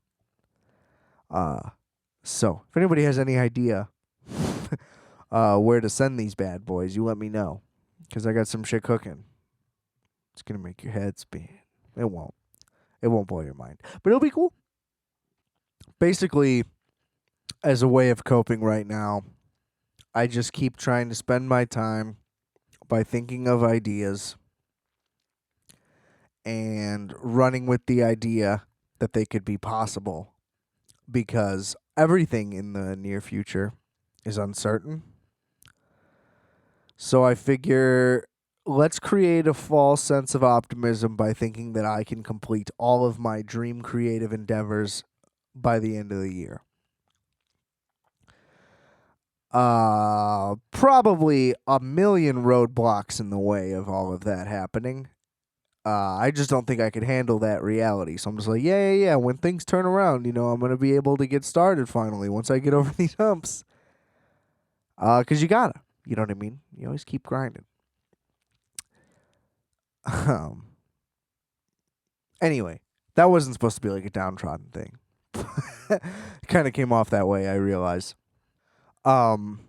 So if anybody has any idea where to send these bad boys, you let me know, because I got some shit cooking. It's gonna make your head spin. It won't. It won't blow your mind, but it'll be cool. Basically, as a way of coping right now, I just keep trying to spend my time by thinking of ideas and running with the idea that they could be possible because everything in the near future is uncertain. So I figure let's create a false sense of optimism by thinking that I can complete all of my dream creative endeavors by the end of the year. Probably a million roadblocks in the way of all of that happening. I just don't think I could handle that reality. So I'm just like, yeah. When things turn around, you know, I'm gonna be able to get started finally once I get over these humps. 'Cause you gotta, you know what I mean. You always keep grinding. Um. Anyway, that wasn't supposed to be like a downtrodden thing. Kind of came off that way. I realize. Um.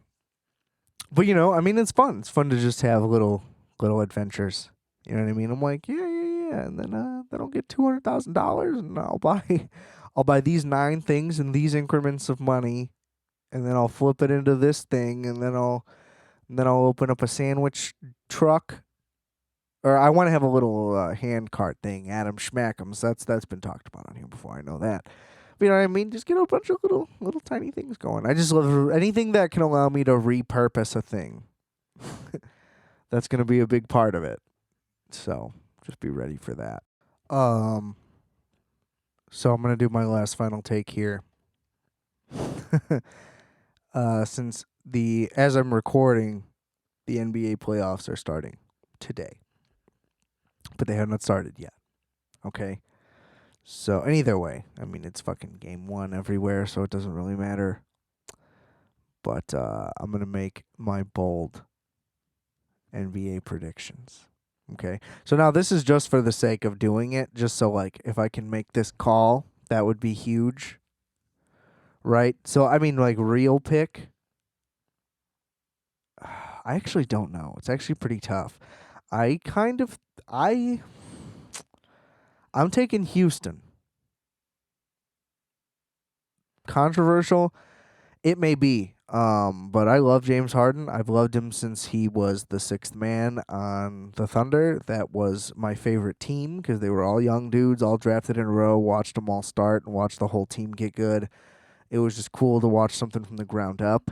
But you know, I mean, it's fun. It's fun to just have little adventures. You know what I mean? I'm like, yeah, and then I'll get $200,000, and I'll buy these 9 things in these increments of money, and then I'll flip it into this thing, and then I'll open up a sandwich truck, or I want to have a little hand cart thing, Adam Schmackums. That's been talked about on here before. I know that. But you know what I mean? Just get a bunch of little tiny things going. I just love anything that can allow me to repurpose a thing. That's gonna be a big part of it. So just be ready for that. Um. So I'm gonna do my last final take here. Since as I'm recording, The NBA playoffs are starting today, but they have not started yet. Okay? So, and either way, I mean, it's fucking game one everywhere, so it doesn't really matter. But I'm going to make my bold NBA predictions. Okay? So now this is just for the sake of doing it, just so, like, if I can make this call, that would be huge. Right? So, I mean, like, real pick, I actually don't know. It's actually pretty tough. I kind of, I'm taking Houston. Controversial, it may be. But I love James Harden. I've loved him since he was the sixth man on the Thunder. That was my favorite team because they were all young dudes, all drafted in a row. Watched them all start and watched the whole team get good. It was just cool to watch something from the ground up.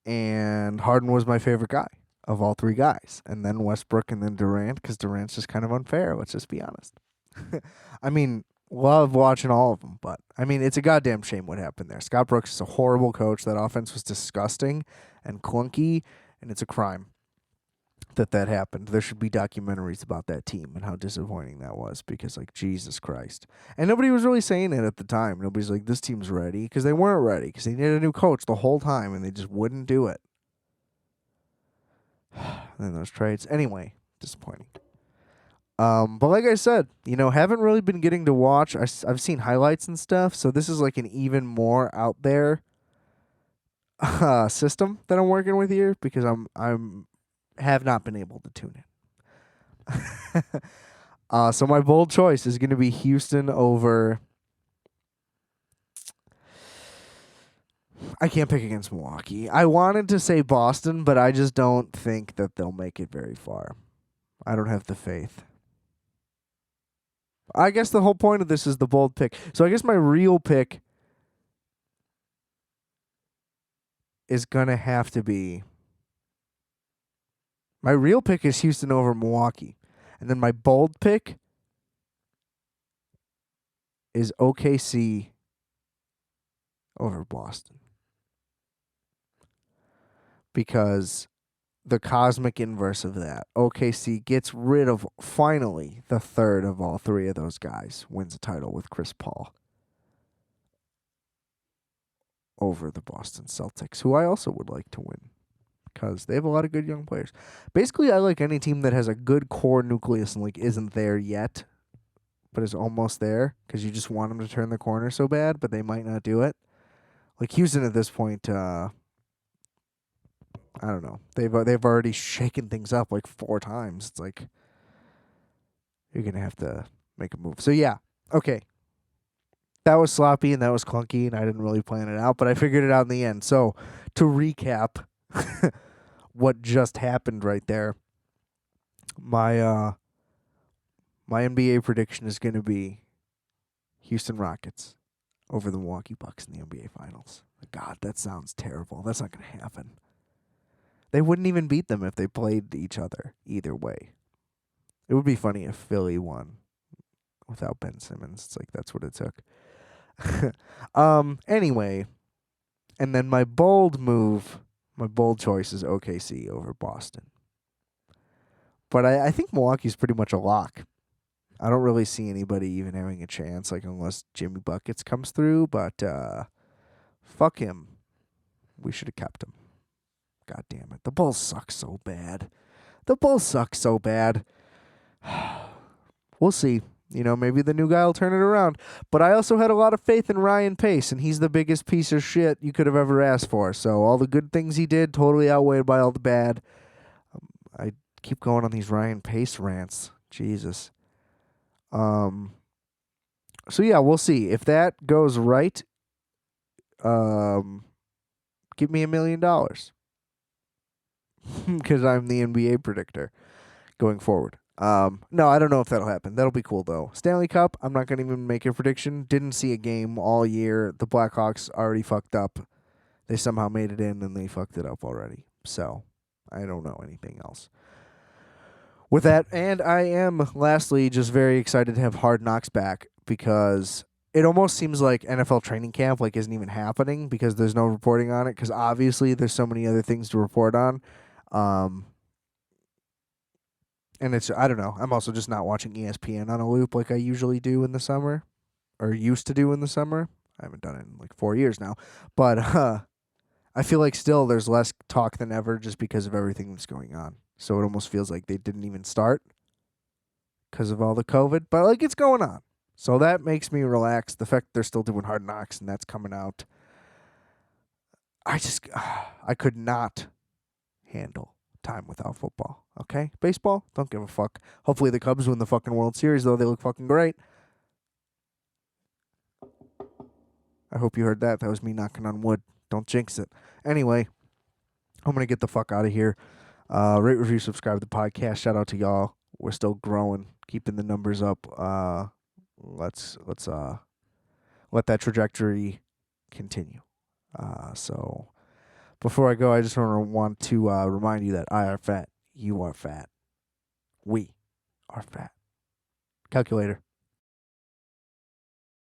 And Harden was my favorite guy of all three guys. And then Westbrook and then Durant because Durant's just kind of unfair. Let's just be honest. I mean, love watching all of them, but I mean, it's a goddamn shame what happened there. Scott Brooks is a horrible coach. That offense was disgusting and clunky, and it's a crime that happened. There should be documentaries about that team and how disappointing that was because, like, Jesus Christ. And nobody was really saying it at the time. Nobody's like, this team's ready because they weren't ready because they needed a new coach the whole time, and they just wouldn't do it. And then those trades. Anyway, disappointing. But like I said, haven't really been getting to watch. I've seen highlights and stuff, so this is like an even more out there system that I'm working with here because I'm have not been able to tune in. So my bold choice is going to be Houston over. I can't pick against Milwaukee. I wanted to say Boston, but I just don't think that they'll make it very far. I don't have the faith. I guess the whole point of this is the bold pick. So I guess my real pick is going to have to be... My real pick is Houston over Milwaukee. And then my bold pick is OKC over Boston. Because the cosmic inverse of that, OKC gets rid of, finally, the third of all three of those guys, wins a title with Chris Paul over the Boston Celtics, who I also would like to win because they have a lot of good young players. Basically, I like any team that has a good core nucleus and like isn't there yet, but is almost there because you just want them to turn the corner so bad, but they might not do it. Like Houston at this point, I don't know. They've already shaken things up like 4 times. It's like you're gonna have to make a move. So yeah, okay. That was sloppy and that was clunky, and I didn't really plan it out, but I figured it out in the end. So to recap, what just happened right there, my NBA prediction is gonna be Houston Rockets over the Milwaukee Bucks in the NBA Finals. God, that sounds terrible. That's not gonna happen. They wouldn't even beat them if they played each other either way. It would be funny if Philly won without Ben Simmons. It's like that's what it took. Anyway, and then my bold choice is OKC over Boston. But I think Milwaukee's pretty much a lock. I don't really see anybody even having a chance, like unless Jimmy Buckets comes through, but fuck him. We should have kept him. God damn it. The Bulls suck so bad. We'll see. Maybe the new guy will turn it around. But I also had a lot of faith in Ryan Pace, and he's the biggest piece of shit you could have ever asked for. So all the good things he did totally outweighed by all the bad. I keep going on these Ryan Pace rants. Jesus. So yeah, we'll see. If that goes right, give me $1 million. Because I'm the NBA predictor going forward. No, I don't know if that'll happen. That'll be cool, though. Stanley Cup, I'm not going to even make a prediction. Didn't see a game all year. The Blackhawks already fucked up. They somehow made it in, and they fucked it up already. So, I don't know anything else. With that, and I am, lastly, just very excited to have Hard Knocks back because it almost seems like NFL training camp like isn't even happening because there's no reporting on it. Because obviously there's so many other things to report on. Um, and it's I don't know. I'm also just not watching ESPN on a loop like I usually do in the summer or used to do in the summer. I haven't done it in like 4 years now, but I feel like still there's less talk than ever just because of everything that's going on. So it almost feels like they didn't even start because of all the COVID, but like it's going on. So that makes me relax. The fact they're still doing Hard Knocks and that's coming out, I could not handle time without football. Okay, baseball, don't give a fuck. Hopefully the Cubs win the fucking World Series though. They look fucking great. I hope you heard that. That was me knocking on wood. Don't jinx it. Anyway, I'm gonna get the fuck out of here. Rate, review, subscribe to the podcast. Shout out to y'all. We're still growing, keeping the numbers up. Let's let that trajectory continue. So before I go, I just want to remind you that I are fat, you are fat, we are fat. Calculator.